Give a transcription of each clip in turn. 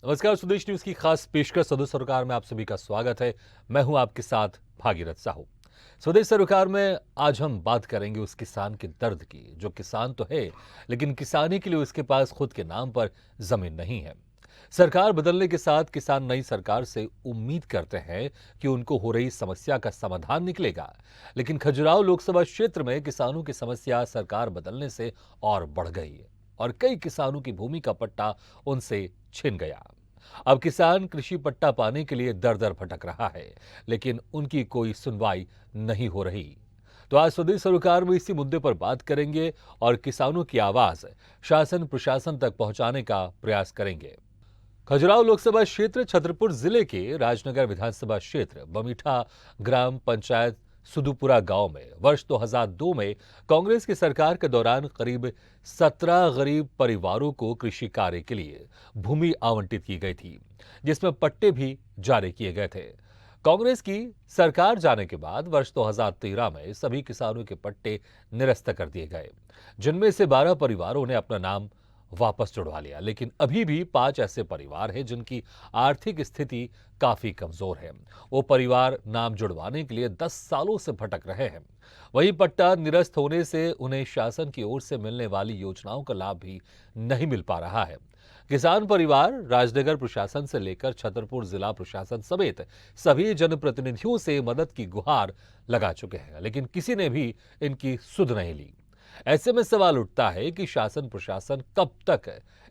नमस्कार, स्वदेश न्यूज की खास पेशकश स्वदेश सरोकार में आप सभी का स्वागत है। मैं हूं आपके साथ भागीरथ साहू। स्वदेश सरोकार में आज हम बात करेंगे उस किसान के दर्द की जो किसान तो है, लेकिन किसानी के लिए उसके पास खुद के नाम पर जमीन नहीं है। सरकार बदलने के साथ किसान नई सरकार से उम्मीद करते हैं कि उनको हो रही समस्या का समाधान निकलेगा, लेकिन खजुराहो लोकसभा क्षेत्र में किसानों की समस्या सरकार बदलने से और बढ़ गई है और कई किसानों की भूमि का पट्टा उनसे छिन गया। अब किसान कृषि पट्टा पाने के लिए दर दर भटक रहा है, लेकिन उनकी कोई सुनवाई नहीं हो रही। तो आज स्वदेश सरोकार में इसी मुद्दे पर बात करेंगे और किसानों की आवाज शासन प्रशासन तक पहुंचाने का प्रयास करेंगे। खजुराहो लोकसभा क्षेत्र छतरपुर जिले के राजनगर विधानसभा क्षेत्र बमीठा ग्राम पंचायत सुदुपुरा गांव में वर्ष 2002 में कांग्रेस की सरकार के दौरान करीब 17 गरीब परिवारों को कृषि कार्य के लिए भूमि आवंटित की गई थी, जिसमें पट्टे भी जारी किए गए थे। कांग्रेस की सरकार जाने के बाद वर्ष 2013 में सभी किसानों के पट्टे निरस्त कर दिए गए, जिनमें से 12 परिवारों ने अपना नाम वापस जुड़वा लिया, लेकिन अभी भी 5 ऐसे परिवार हैं जिनकी आर्थिक स्थिति काफी कमजोर है। वो परिवार नाम जुड़वाने के लिए 10 सालों से भटक रहे हैं। वहीं पट्टा निरस्त होने से उन्हें शासन की ओर से मिलने वाली योजनाओं का लाभ भी नहीं मिल पा रहा है। किसान परिवार राजनगर प्रशासन से लेकर छतरपुर जिला प्रशासन समेत सभी जनप्रतिनिधियों से मदद की गुहार लगा चुके हैं, लेकिन किसी ने भी इनकी सुध नहीं ली। ऐसे में सवाल उठता है कि शासन प्रशासन कब तक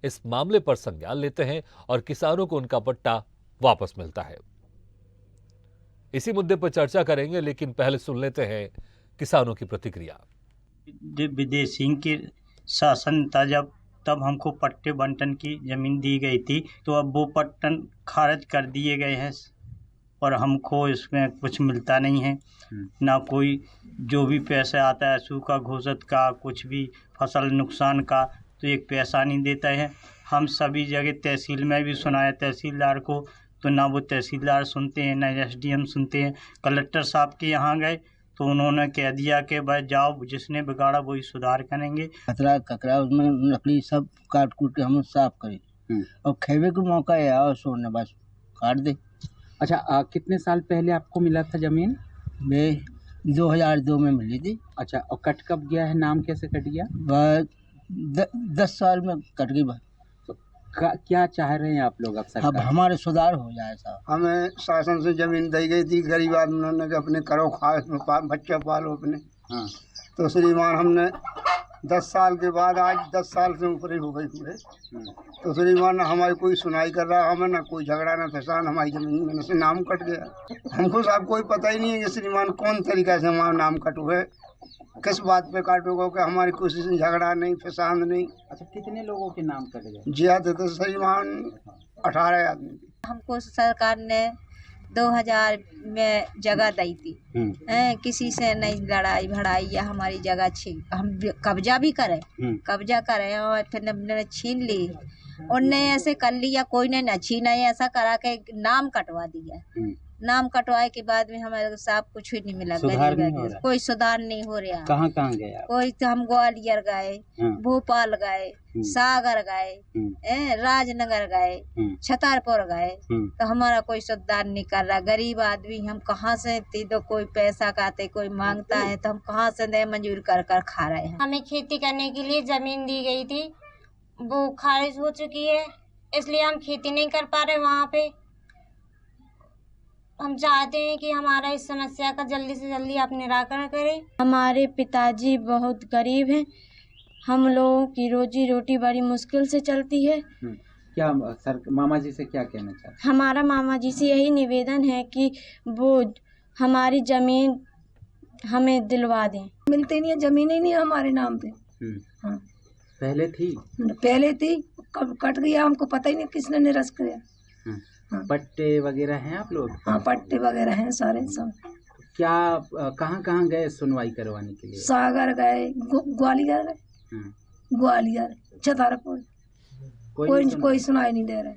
इस मामले पर संज्ञान लेते हैं और किसानों को उनका पट्टा वापस मिलता है। इसी मुद्दे पर चर्चा करेंगे, लेकिन पहले सुन लेते हैं किसानों की प्रतिक्रिया। विदेशी के शासन था जब तब हमको पट्टे बंटन की जमीन दी गई थी, तो अब वो पट्टन खारिज कर दिए गए हैं और हमको इसमें कुछ मिलता नहीं है। ना कोई जो भी पैसा आता है सूखा घोषित का, कुछ भी फसल नुकसान का, तो एक पैसा नहीं देता है। हम सभी जगह तहसील में भी सुनाया तहसीलदार को, तो ना वो तहसीलदार सुनते हैं ना एसडीएम सुनते हैं। कलेक्टर साहब के यहाँ गए तो उन्होंने कह दिया कि भाई जाओ, जिसने बिगाड़ा वही सुधार करेंगे। खतरा ककरा उसमें लकड़ी सब काट कूट के हम साफ करें और खेवे को मौका है और सोने बस काट दे। अच्छा, कितने साल पहले आपको मिला था जमीन? वे 2002 में मिली थी। अच्छा, और कट कब गया है? नाम कैसे कट गया? 10 साल में कट गई बात। तो क्या चाह रहे हैं आप लोग? अब हमारे सुधार हो जाए साहब। हमें शासन से जमीन दी गई थी, गरीब आदमी ने कि अपने करो खाओ, इसमें बच्चा पालो अपने। हाँ। तो श्रीमान हमने 10 साल के बाद आज 10 साल से ऊपर ही हो गई पूरे। तो श्रीमान हमारी कोई सुनाई कर रहा, हमें ना कोई झगड़ा ना फैसान, हमारी जमीन में से नाम कट गया। हमको साहब कोई पता ही नहीं है कि श्रीमान कौन तरीका से हमारा नाम कटो है, किस बात पे काटोगे, कि हमारी कोशिश झगड़ा नहीं फैसान नहीं। अच्छा, कितने लोगों के नाम कट गए? ज्यादा तो श्रीमान 18 आदमी। हमको सरकार ने 2000 में जगह दी थी, किसी से नहीं लड़ाई भड़ाई या हमारी जगह छीन, हम कब्जा भी करें और फिर हमने छीन ली। उनने ऐसे कर लिया, कोई ने न छीना, ऐसा करा के नाम कटवा दिया। नाम कटवाए के बाद में हमारे साहब कुछ भी नहीं मिला, कोई सुधार नहीं हो रहा। कहाँ गए आप? कोई तो हम ग्वालियर गए, भोपाल गए, सागर गए, राजनगर गए, छतरपुर गए, तो हमारा कोई सुधार नहीं कर रहा। गरीब आदमी हम कहाँ से तो कोई पैसा खाते कोई मांगता है तो हम कहाँ से दे मंजूर कर खा रहे हैं। हमें खेती करने के लिए जमीन दी गई थी, वो खारिज हो चुकी है, इसलिए हम खेती नहीं कर पा रहे वहाँ पे। हम चाहते हैं कि हमारा इस समस्या का जल्दी से जल्दी आप निराकरण करें। हमारे पिताजी बहुत गरीब हैं, हम लोगों की रोजी रोटी बड़ी मुश्किल से चलती है। क्या सर मामा जी से क्या कहना चाहते? हमारा मामा जी से यही निवेदन है कि वो हमारी जमीन हमें दिलवा दें। मिलती नहीं है, जमीन ही नहीं है हमारे नाम पे। हाँ। पहले थी, कब कट गया हमको पता ही नहीं, किसने निरस्त किया। हाँ। पट्टे वगैरह हैं आप लोग? हाँ, पट्टे वगैरह हैं सारे सब। क्या कहाँ गए सुनवाई करवाने के लिए? सागर गए, ग्वालियर गए, ग्वालियर, छतरपुर, कोई सुनाई नहीं दे रहा।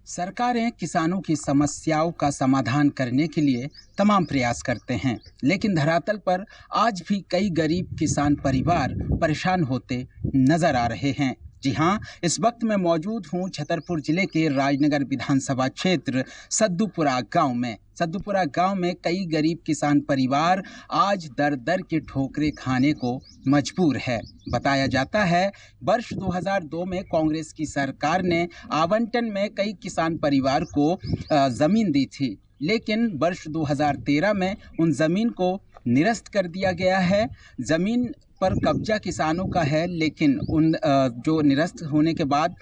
सरकारें किसानों की समस्याओं का समाधान करने के लिए तमाम प्रयास करते हैं, लेकिन धरातल पर आज भी कई गरीब किसान परिवार परेशान होते नजर आ रहे हैं। जी हाँ, इस वक्त मैं मौजूद हूँ छतरपुर जिले के राजनगर विधानसभा क्षेत्र सद्दूपुरा गांव में। सद्दूपुरा गांव में कई गरीब किसान परिवार आज दर दर के ठोकरें खाने को मजबूर है। बताया जाता है वर्ष 2002 में कांग्रेस की सरकार ने आवंटन में कई किसान परिवार को ज़मीन दी थी, लेकिन वर्ष 2013 में उन ज़मीन को निरस्त कर दिया गया है। ज़मीन पर कब्जा किसानों का है, लेकिन उन जो निरस्त होने के बाद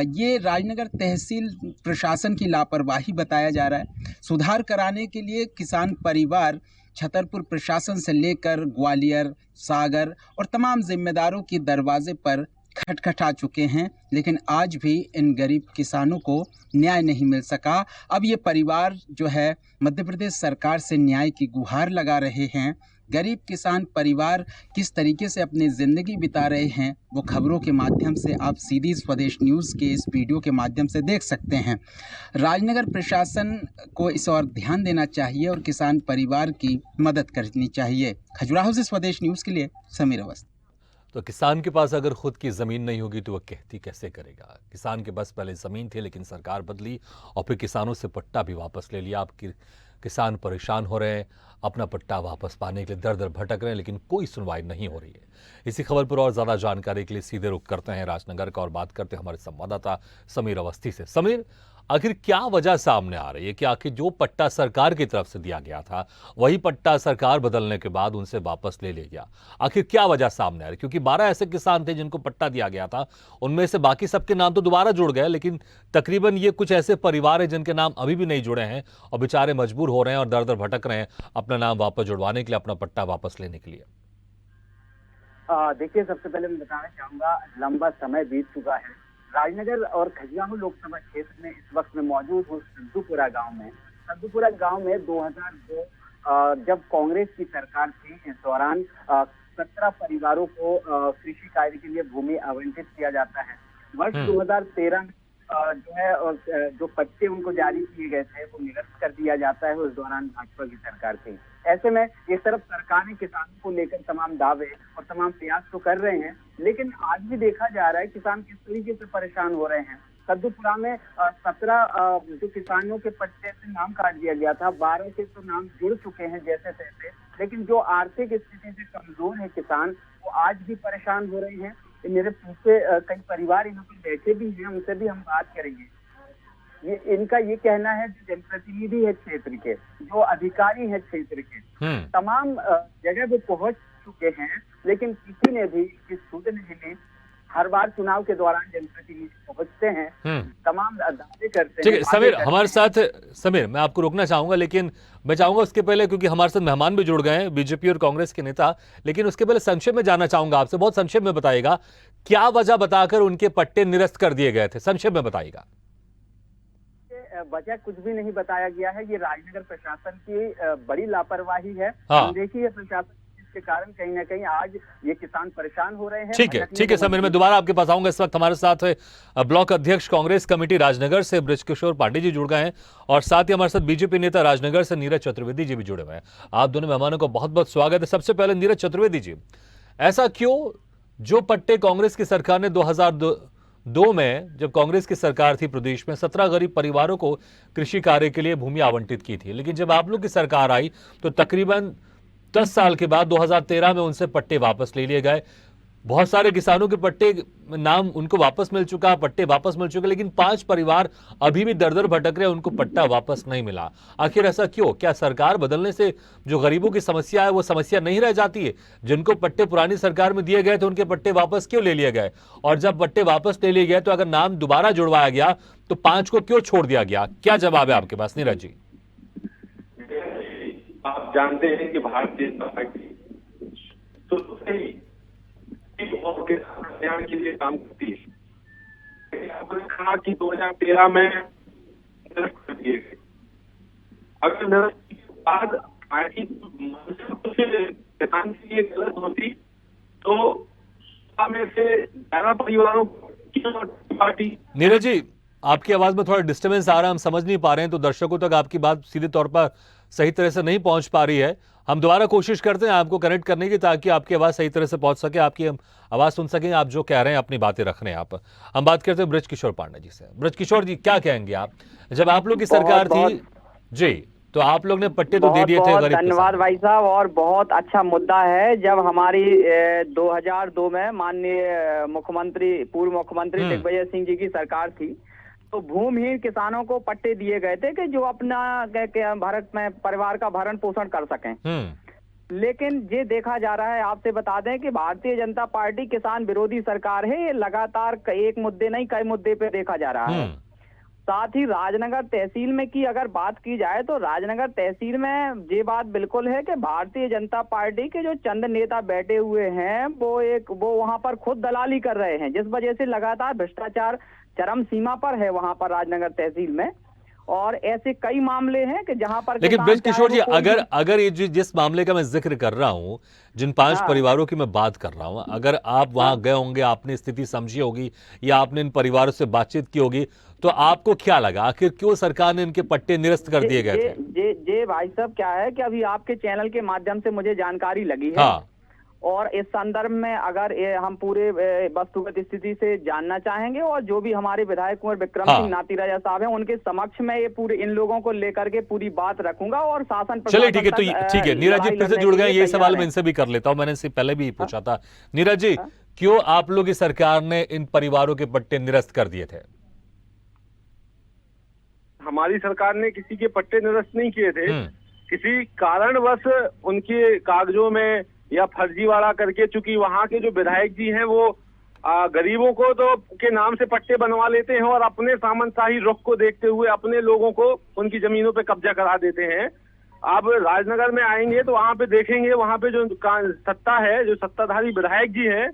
ये राजनगर तहसील प्रशासन की लापरवाही बताया जा रहा है। सुधार कराने के लिए किसान परिवार छतरपुर प्रशासन से लेकर ग्वालियर, सागर और तमाम जिम्मेदारों के दरवाजे पर खटखटा चुके हैं, लेकिन आज भी इन गरीब किसानों को न्याय नहीं मिल सका। अब ये परिवार जो है मध्य प्रदेश सरकार से न्याय की गुहार लगा रहे हैं। गरीब किसान परिवार किस तरीके से अपनी ज़िंदगी बिता रहे हैं वो खबरों के माध्यम से आप सीधी स्वदेश न्यूज़ के इस वीडियो के माध्यम से देख सकते हैं। राजनगर प्रशासन को इस ओर ध्यान देना चाहिए और किसान परिवार की मदद करनी चाहिए। खजुराहो से स्वदेश न्यूज़ के लिए समीर अवस्थी। तो किसान के पास अगर खुद की ज़मीन नहीं होगी तो वह खेती कैसे करेगा? किसान के पास पहले ज़मीन थी, लेकिन सरकार बदली और फिर किसानों से पट्टा भी वापस ले लिया। अब किसान परेशान हो रहे हैं, अपना पट्टा वापस पाने के लिए दर दर भटक रहे हैं, लेकिन कोई सुनवाई नहीं हो रही है। इसी खबर पर और ज़्यादा जानकारी के लिए सीधे रुख करते हैं राजनगर का और बात करते हैं हमारे संवाददाता समीर अवस्थी से। समीर, आखिर क्या वजह सामने आ रही है कि आखिर जो पट्टा सरकार की तरफ से दिया गया था वही पट्टा सरकार बदलने के बाद उनसे वापस ले लिया गया? आखिर क्या वजह सामने आ रही है? क्योंकि 12 ऐसे किसान थे जिनको पट्टा दिया गया था, उनमें से बाकी सबके नाम तो दोबारा जुड़ गए, लेकिन तकरीबन ये कुछ ऐसे परिवार हैं जिनके नाम अभी भी नहीं जुड़े हैं और बेचारे मजबूर हो रहे हैं और दर दर भटक रहे हैं अपना नाम वापस जुड़वाने के लिए, अपना पट्टा वापस लेने के लिए। देखिए, सबसे पहले मैं बताना चाहूंगा, लंबा समय बीत चुका है। राजनगर और खजुराहो लोकसभा क्षेत्र में इस वक्त मैं मौजूद हूँ सद्दूपुरा गांव में। सद्दूपुरा गांव में 2002 जब कांग्रेस की सरकार थी, इस दौरान 17 परिवारों को कृषि कार्य के लिए भूमि आवंटित किया जाता है। वर्ष 2013 में जो है जो पट्टे उनको जारी किए गए थे वो निरस्त कर दिया जाता है। उस दौरान भाजपा की सरकार थी। ऐसे में एक तरफ सरकारें किसानों को लेकर तमाम दावे और तमाम प्रयास तो कर रहे हैं, लेकिन आज भी देखा जा रहा है किसान किस तरीके से परेशान हो रहे हैं। सद्दूपुरा में 17 जो किसानों के पट्टे से नाम काट दिया गया था, 12 के तो नाम जुड़ चुके हैं जैसे तैसे, लेकिन जो आर्थिक स्थिति से कमजोर है किसान, वो आज भी परेशान हो रहे हैं। मेरे पीछे कई परिवार यहाँ पर बैठे भी हैं, उनसे भी हम बात करेंगे। इनका ये कहना है, जो जनप्रतिनिधि है क्षेत्र के, जो अधिकारी है क्षेत्र के, तमाम जगह पे पहुंच चुके हैं, लेकिन किसी ने भी इसकी सुध नहीं ली। हर बार चुनाव के दौरान जनप्रतिनिधि पहुंचते हैं, तमाम दावे करते हैं। ठीक है समीर, हमारे साथ समीर, मैं आपको रोकना चाहूंगा, लेकिन मैं चाहूंगा उसके पहले, क्योंकि हमारे साथ मेहमान भी जुड़ गए हैं, बीजेपी और कांग्रेस के नेता, लेकिन उसके पहले संक्षेप में जानना चाहूंगा आपसे, बहुत संक्षेप में बताइएगा, क्या वजह बताकर उनके पट्टे निरस्त कर दिए गए थे? संक्षेप में बताइएगा। वजह कुछ भी नहीं बताया गया है। ये राजनगर प्रशासन की बड़ी लापरवाही है, देखिए प्रशासन के कारण कहीं ना कहीं आज ये किसान परेशान हो रहे हैं। ठीक है समीर, मैं दोबारा आपके पास आऊंगा। इस वक्त हमारे साथ ब्लॉक अध्यक्ष कांग्रेस कमेटी राजनगर से बृजकिशोर पांडे जी जुड़ गए हैं और साथ ही हमारे साथ बीजेपी नेता राजनगर से नीरज चतुर्वेदी जी भी जुड़े हुए हैं। आप दोनों मेहमानों को बहुत बहुत स्वागत है। सबसे पहले नीरज चतुर्वेदी जी, ऐसा क्यों जो पट्टे कांग्रेस की सरकार ने 2002 में, जब कांग्रेस की सरकार थी प्रदेश में, 17 गरीब परिवारों को कृषि कार्य के लिए भूमि आवंटित की थी, लेकिन जब आप लोग की सरकार आई तो तकरीबन 10 साल के बाद 2013 में उनसे पट्टे वापस ले लिए गए। बहुत सारे किसानों के पट्टे नाम उनको वापस मिल चुका, पट्टे वापस मिल चुके, लेकिन 5 परिवार अभी भी दर दर भटक रहे, उनको पट्टा वापस नहीं मिला। आखिर ऐसा क्यों? क्या सरकार बदलने से जो गरीबों की समस्या है वो समस्या नहीं रह जाती है? जिनको पट्टे पुरानी सरकार में दिए गए थे उनके पट्टे वापस क्यों ले लिए गए? और जब पट्टे वापस ले लिए गए तो अगर नाम दोबारा जुड़वाया गया तो 5 को क्यों छोड़ दिया गया? क्या जवाब है आपके पास नीरज जी? आप जानते हैं कि भारतीय जनता पार्टी तो कल्याण के लिए काम करती है। आपने कहा कि 2013 में निरस्त कर दिए गए। अगर निरस्त के बाद पार्टी किसान के लिए गलत होती तो में से 11 परिवारों की पार्टी। नीरज जी, आपकी आवाज में थोड़ा डिस्टर्बेंस आ रहा है, हम समझ नहीं पा रहे हैं, तो दर्शकों तक आपकी बात सीधे तौर पर सही तरह से नहीं पहुंच पा रही है। हम दोबारा कोशिश करते हैं आपको कनेक्ट करने की, ताकि आपकी आवाज सही तरह से पहुंच सके, आपकी हम आवाज सुन सकें, आप जो कह रहे हैं अपनी बातें रख रहे हैं आप। हम बात करते हैं ब्रज किशोर पांडे जी से। ब्रज किशोर जी, क्या कहेंगे आप? जब आप लोग की सरकार थी जी, तो आप लोग ने पट्टे तो दे दिए थे गरीब किसान। धन्यवाद भाई साहब, और बहुत अच्छा मुद्दा है। जब हमारी 2002 में माननीय मुख्यमंत्री, पूर्व मुख्यमंत्री दिग्विजय सिंह जी की सरकार थी, तो भूमिहीन किसानों को पट्टे दिए गए थे कि जो अपना भारत में परिवार का भरण पोषण कर सकें। लेकिन ये देखा जा रहा है, आपसे बता दें कि भारतीय जनता पार्टी किसान विरोधी सरकार है। ये लगातार एक मुद्दे नहीं कई मुद्दे पे देखा जा रहा है। साथ ही राजनगर तहसील में की अगर बात की जाए तो राजनगर तहसील में ये बात बिल्कुल है कि भारतीय जनता पार्टी के जो चंद नेता बैठे हुए हैं वो वहां पर खुद दलाली कर रहे हैं, जिस वजह से लगातार भ्रष्टाचार चरम सीमा पर है वहां पर राजनगर तहसील में। और ऐसे कई मामले हैं कि जहां पर, लेकिन ब्रज किशोर जी, अगर ये जिस मामले का मैं जिक्र कर रहा हूं, जिन 5 परिवारों की मैं बात कर रहा हूं, अगर आप वहां गए होंगे, आपने स्थिति समझी होगी या आपने इन परिवारों से बातचीत की होगी, तो आपको क्या लगा? आखिर क्यों सरकार ने इनके पट्टे निरस्त कर दिए गए थे? ये भाई साहब क्या है कि अभी आपके चैनल के माध्यम से मुझे जानकारी लगी है। और इस संदर्भ में अगर हम पूरे वस्तुगत स्थिति से जानना चाहेंगे, और जो भी हमारे विधायक कुंवर विक्रम सिंह नाती राजा साहब हैं, उनके समक्ष में ये पूरे इन लोगों को लेकर के पूरी बात रखूंगा और शासन। चलिए ठीक है, तो ठीक है, नीरज जी फिर से जुड़ गए, ये सवाल मैं इनसे भी कर लेता हूं, मैंने इससे पहले भी पूछा था। नीरज जी, क्यों आप लोग की सरकार ने इन परिवारों के पट्टे निरस्त कर दिए थे? हमारी सरकार ने किसी के पट्टे निरस्त नहीं किए थे। किसी कारणवश उनके कागजों में या फर्जीवाड़ा करके, चूंकि वहाँ के जो विधायक जी हैं वो गरीबों को तो के नाम से पट्टे बनवा लेते हैं और अपने सामंतशाही रुख को देखते हुए अपने लोगों को उनकी जमीनों पे कब्जा करा देते हैं। आप राजनगर में आएंगे तो वहाँ पे देखेंगे, वहाँ पे जो सत्ता है, जो सत्ताधारी विधायक जी हैं,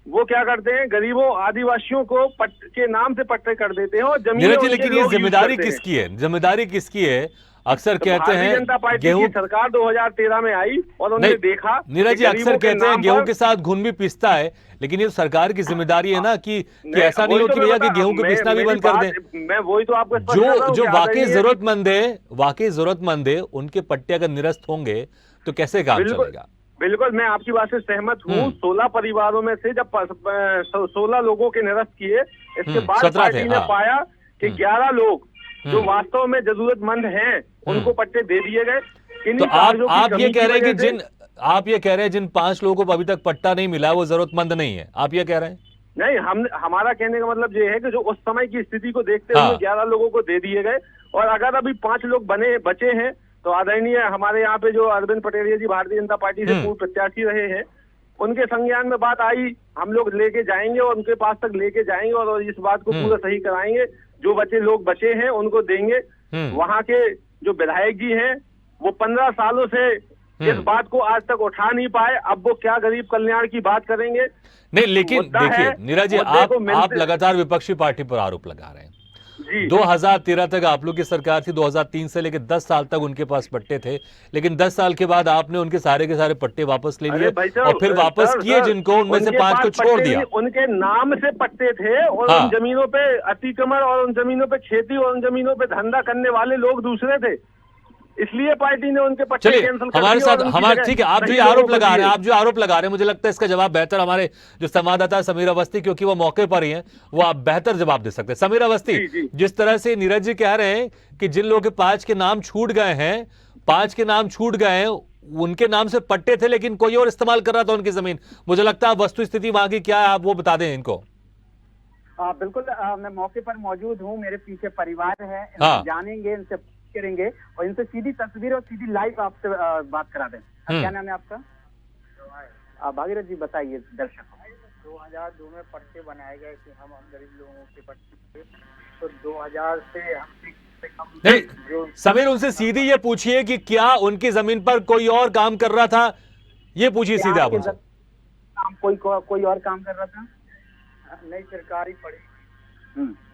वो क्या करते हैं, गरीबों आदिवासियों को के नाम से पट्टे कर देते हैं और जमीन। लेकिन ये जिम्मेदारी किसकी है? जिम्मेदारी किसकी है? अक्सर कहते हैं जनता पार्टी की सरकार 2013 में आई और उन्होंने देखा। नीरज जी, अक्सर कहते हैं गेहूं के साथ घुन भी पिसता है, लेकिन ये सरकार की जिम्मेदारी है ना कि ऐसा नहीं हो कि भैया कि गेहूं को पिसना भी बंद कर दें। मैं वही तो आपको जो वाकई जरूरतमंद है उनके पट्टे अगर निरस्त होंगे तो कैसे काम चलेगा? बिल्कुल, मैं आपकी बात से सहमत हूँ। 16 परिवारों में से जब 16 लोगों के निरस्त किए, इसके बाद पार्टी ने पाया कि 11 लोग जो वास्तव में जरूरतमंद हैं उनको पट्टे दे दिए गए। तो आप ये कह रहे हैं कि जिन 5 लोगों को अभी तक पट्टा नहीं मिला वो जरूरतमंद नहीं है, आप ये कह रहे हैं? नहीं, हमारा कहने का मतलब ये है कि जो उस समय की स्थिति को देखते हुए 11 लोगों को दे दिए गए, और अगर अभी 5 लोग बचे हैं तो आदरणीय हमारे यहाँ पे जो अरविंद पटेल जी भारतीय जनता पार्टी से पूर्व प्रत्याशी रहे हैं, उनके संज्ञान में बात आई, हम लोग लेके जाएंगे और उनके पास तक लेके जाएंगे और इस बात को पूरा सही कराएंगे। जो लोग बचे हैं उनको देंगे। वहाँ के जो विधायक जी हैं वो 15 सालों से इस बात को आज तक उठा नहीं पाए, अब वो क्या गरीब कल्याण की बात करेंगे? नहीं, लेकिन देखिए नीरज जी, आप लगातार विपक्षी पार्टी पर आरोप लगा रहे हैं। 2013 तक आप लोग की सरकार थी, 2003 से लेकर 10 साल तक उनके पास पट्टे थे, लेकिन 10 साल के बाद आपने उनके सारे के सारे पट्टे वापस ले लिए और फिर वापस किए जिनको, उनमें से 5 को छोड़ दिया। उनके नाम से पट्टे थे और उन जमीनों पे अतिक्रमण और उन जमीनों पे खेती और उन जमीनों पे धंधा करने वाले लोग दूसरे थे, इसलिए पार्टी ने उनके पट्टे कैंसिल कर हमारे साथ हमारे ठीक है, आप जो आरोप लगा रहे हैं, मुझे लगता है इसका जवाब बेहतर हमारे जो संवाददाता समीर अवस्थी, क्योंकि वो मौके पर ही हैं, वो आप बेहतर जवाब दे सकते हैं। समीर अवस्थी, जिस तरह से नीरज जी कह रहे हैं कि जिन लोगों के 5 के नाम छूट गए हैं, उनके नाम से पट्टे थे लेकिन कोई और इस्तेमाल कर रहा था उनकी जमीन, मुझे लगता है वस्तु स्थिति वहां की क्या है आप वो बता दें इनको। बिल्कुल, मैं मौके पर मौजूद हूँ, मेरे पीछे परिवार है, जानेंगे, इनसे करेंगे और इनसे सीधी तस्वीर और सीधी लाइव आपसे बात करा दें। क्या नाम है आपका? भागीरथ जी बताइए दर्शकों। 2002 में पट्टे बनाए गए कि हम गरीब लोगों के पट्टे, तो 2000 से हम नहीं, समीर उनसे सीधी ये पूछिए कि क्या उनकी जमीन पर कोई और काम कर रहा था, ये पूछिए सीधा आप उनसे। कोई और काम कर रहा था? नई सरकारी पड़ी,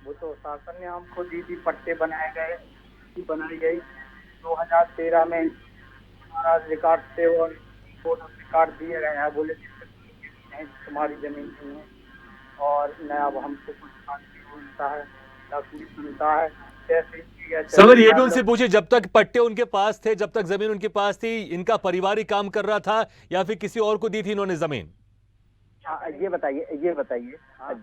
वो तो शासन ने हमको दी थी, पट्टे बनाए गए, बनाई गई। 2013 में रिकॉर्ड थे और रिकॉर्ड दिए गए हैं, बोले तुम्हारी जमीन नहीं है और न अब हमको कुछ मिलता है, ना कोई सुनता है। कैसे सर ये भी उनसे पूछिए, जब तक पट्टे उनके पास थे, जब तक जमीन उनके पास थी, इनका परिवार ही काम कर रहा था या फिर किसी और को दी थी इन्होंने जमीन? ये बताइए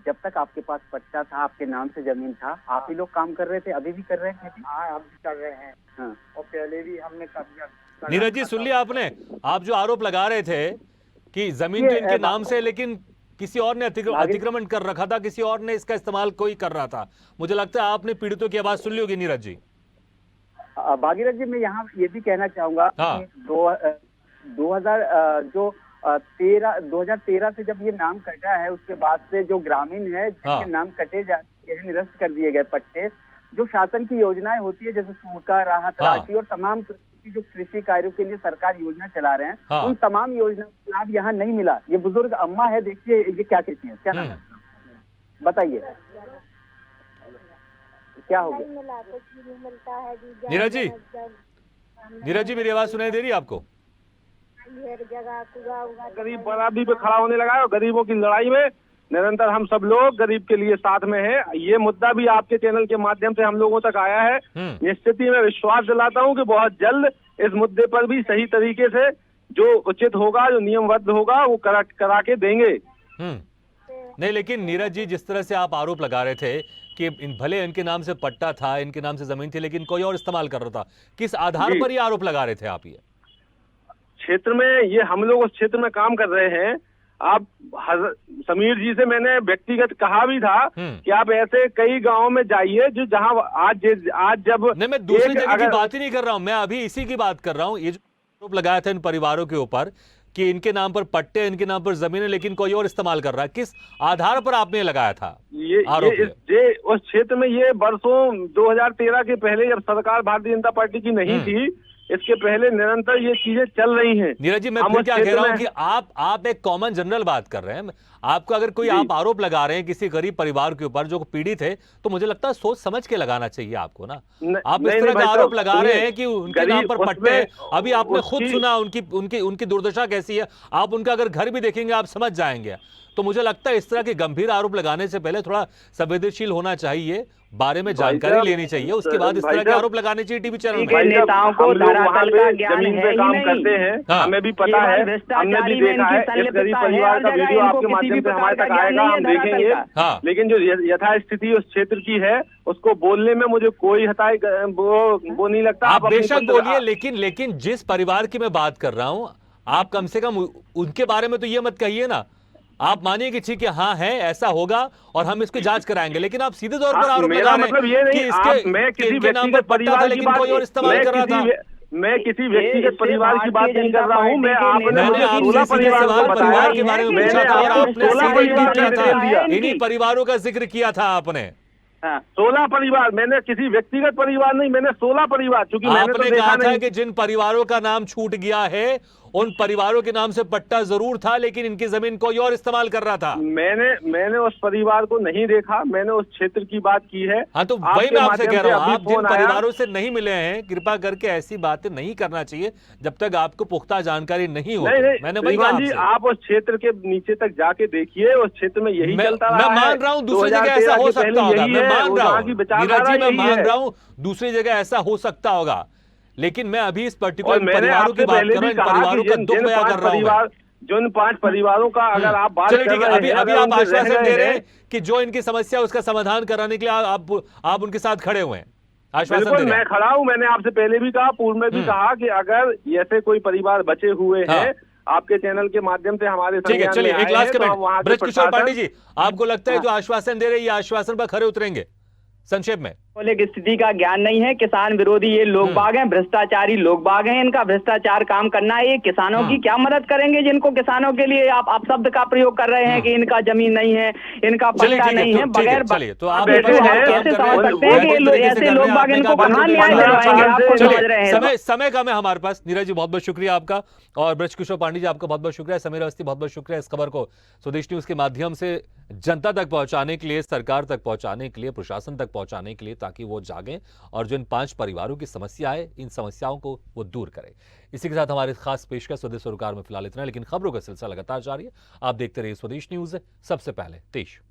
जब तक आपके पास पट्टा था, आपके नाम से जमीन था, आप ही लोग काम कर रहे थे, अभी भी कर रहे हैं? हाँ, हम भी कर रहे हैं। हाँ। और पहले भी हमने कब्जा। नीरज जी सुन लिया आपने, आप जो आरोप लगा रहे थे कि जमीन तो इनके नाम से, लेकिन किसी और ने अतिक्रमण कर रखा था, किसी और ने इसका इस्तेमाल कोई कर रहा था। मुझे लगता है आपने पीड़ितों की आवाज सुन ली होगी नीरज जी। भागीरथ जी, मैं यहाँ ये भी कहना चाहूंगा कि 2013 से जब ये नाम कटा है, उसके बाद से जो ग्रामीण है जिनके नाम कटे जाते हैं, निरस्त कर दिए गए पट्टे, जो शासन की योजनाएं होती है जैसे सूखा राहत राशि और तमाम जो कृषि कार्यों के लिए सरकार योजना चला रहे हैं, उन तमाम योजनाओं का लाभ यहाँ नहीं मिला। ये बुजुर्ग अम्मा है, देखिए ये क्या कहती है, क्या नाम है बताइए, क्या हो गया? नीरज जी मेरी आवाज सुनाई दे रही है आपको? गरीब बराबरी पे खड़ा होने लगा है और गरीबों की लड़ाई में निरंतर हम सब लोग गरीब के लिए साथ में हैं। ये मुद्दा भी आपके चैनल के माध्यम से हम लोगों तक आया है। निश्चित ही मैं विश्वास दिलाता हूं कि बहुत जल्द इस मुद्दे पर भी सही तरीके से जो उचित होगा, जो नियमबद्ध होगा, वो करा के देंगे। नहीं, लेकिन नीरज जी जिस तरह से आप आरोप लगा रहे थे कि भले इनके नाम से पट्टा था, इनके नाम से जमीन थी, लेकिन कोई और इस्तेमाल कर रहा था, किस आधार पर ये आरोप लगा रहे थे आप? ये क्षेत्र में, ये हम लोग उस क्षेत्र में काम कर रहे हैं। आप समीर जी से मैंने व्यक्तिगत कहा भी था कि आप ऐसे कई गांवों में जाइए जो जहां आज जब नहीं, मैं दूसरी जगह की बात ही नहीं कर रहा हूं, मैं अभी इसी की बात कर रहा हूं। ये जो आरोप लगाया था इन परिवारों के ऊपर कि इनके नाम पर पट्टे, इनके नाम पर जमीन है, लेकिन कोई और इस्तेमाल कर रहा है, किस आधार पर आपने लगाया था ये उस क्षेत्र में? ये वर्षों 2013 के पहले जब सरकार भारतीय जनता पार्टी की नहीं थी, इसके पहले निरंतर ये चीजें चल रही हैं। नीरज जी मैं फिर क्या कह रहा हूं कि आप एक कॉमन जनरल बात कर रहे हैं। आपको अगर कोई आप आरोप लगा रहे हैं किसी गरीब परिवार के ऊपर जो पीड़ित है, तो मुझे लगता है सोच समझ के लगाना चाहिए आपको ना। आप इस तरह का आरोप लगा रहे हैं कि उनके नाम पर पट्टे, अभी आपने खुद सुना उनकी दुर्दशा कैसी है। आप उनका अगर घर भी देखेंगे आप समझ जाएंगे। तो मुझे लगता है इस तरह के गंभीर आरोप लगाने से पहले थोड़ा संवेदनशील होना चाहिए, बारे में जानकारी लेनी चाहिए, उसके बाद इस तरह के आरोप लगाने चाहिए टीवी चैनल में। नेताओं को धरातल का ज्ञान जमीन पे काम करते हैं, हमें भी पता है, हमने भी देखा है। इस गरीब परिवार का वीडियो आपके माध्यम से हमारे तक आएगा, हम देखेंगे। लेकिन जो यथास्थिति उस क्षेत्र की है, उसको बोलने में मुझे कोई वो नहीं लगता। आप बेशक बोलिए, लेकिन जिस परिवार की मैं बात कर रहा हूँ, आप कम से कम उनके बारे में तो ये मत कहिए ना। आप मानिए कि ठीक है, हाँ है, ऐसा होगा और हम इसकी जांच कराएंगे, लेकिन आप सीधे तौर पर आरोप लगा रहे हैं कि इसके नाम पर पट्टा था लेकिन कोई और इस्तेमाल कर रहा था। मैं किसी व्यक्तिगत परिवार की बात नहीं कर रहा हूँ। मैंने आपसे परिवार के बारे में पूछा था और आपने किया था, इन्हीं परिवारों का जिक्र किया था आपने। 16 परिवार, मैंने किसी व्यक्तिगत परिवार नहीं, मैंने 16 परिवार, क्योंकि आपने कहा था कि जिन परिवारों का नाम छूट गया है उन परिवारों के नाम से पट्टा जरूर था, लेकिन इनकी जमीन कोई और इस्तेमाल कर रहा था। मैंने उस परिवार को नहीं देखा, मैंने उस क्षेत्र की बात की है। हाँ, तो वही मैं आपसे कह रहा हूँ, आप जिन परिवारों से नहीं मिले हैं, कृपा करके ऐसी बातें नहीं करना चाहिए जब तक आपको पुख्ता जानकारी नहीं हो। मैंने वही कहा आपसे। आप उस क्षेत्र के नीचे तक जाके देखिए, उस क्षेत्र में यही चलता रहा है। मैं मान रहा हूँ दूसरी जगह ऐसा हो सकता होगा, मैं मान रहा हूँ नीरज जी, मैं मान रहा हूँ दूसरी जगह ऐसा हो सकता होगा, लेकिन मैं अभी इस पर्टिकुलर परिवारों की बात कर रहा हूं, इन परिवारों का दुख बयां कर रहा हूं। जिन 5 परिवारों का अगर आप बात कर रहे हैं, अभी आप आश्वासन दे रहे हैं कि जो इनकी समस्या उसका समाधान कराने के लिए आप उनके साथ खड़े हुए हैं, आश्वासन दे रहे हैं। मैं खड़ा हूं, मैंने आपसे पहले भी कहा, पूर्व में भी कहा कि अगर ऐसे कोई परिवार बचे हुए हैं आपके चैनल के माध्यम से हमारे ठीक है, चलिए एक लास्ट कमेंट। ब्रजकिशोर पांडे जी, आपको लगता है जो आश्वासन दे रहे हैं ये आश्वासन पर खरे उतरेंगे? संक्षेप में। स्थिति का ज्ञान नहीं है, किसान विरोधी ये लोग बाग हैं, भ्रष्टाचारी लोग बाग हैं, इनका भ्रष्टाचार काम करना है। ये किसानों की क्या मदद करेंगे जिनको किसानों के लिए आप शब्द का प्रयोग कर रहे हैं कि इनका जमीन नहीं है, इनका पट्टा नहीं है, बगैर तो आप कैसे समझ सकते हैं कि ऐसे लोग बाग इनको कहां न्याय दिलवाएंगे? आपको समझ रहे हैं। समय कम है हमारे पास। नीरज जी बहुत बहुत शुक्रिया आपका, और ब्रजकिशोर पांडे जी आपका बहुत बहुत शुक्रिया, समीर अवस्थी बहुत बहुत शुक्रिया इस खबर को स्वदेश न्यूज के माध्यम से जनता तक पहुंचाने के लिए, सरकार तक पहुंचाने के लिए, प्रशासन तक पहुंचाने के लिए, ताकि वो जागें और जो इन 5 परिवारों की समस्या है, इन समस्याओं को वो दूर करें। इसी के साथ हमारे खास पेशकश स्वदेश सरोकार में फिलहाल इतना, लेकिन खबरों का सिलसिला लगातार जारी है। आप देखते रहिए स्वदेश न्यूज, सबसे पहले देश।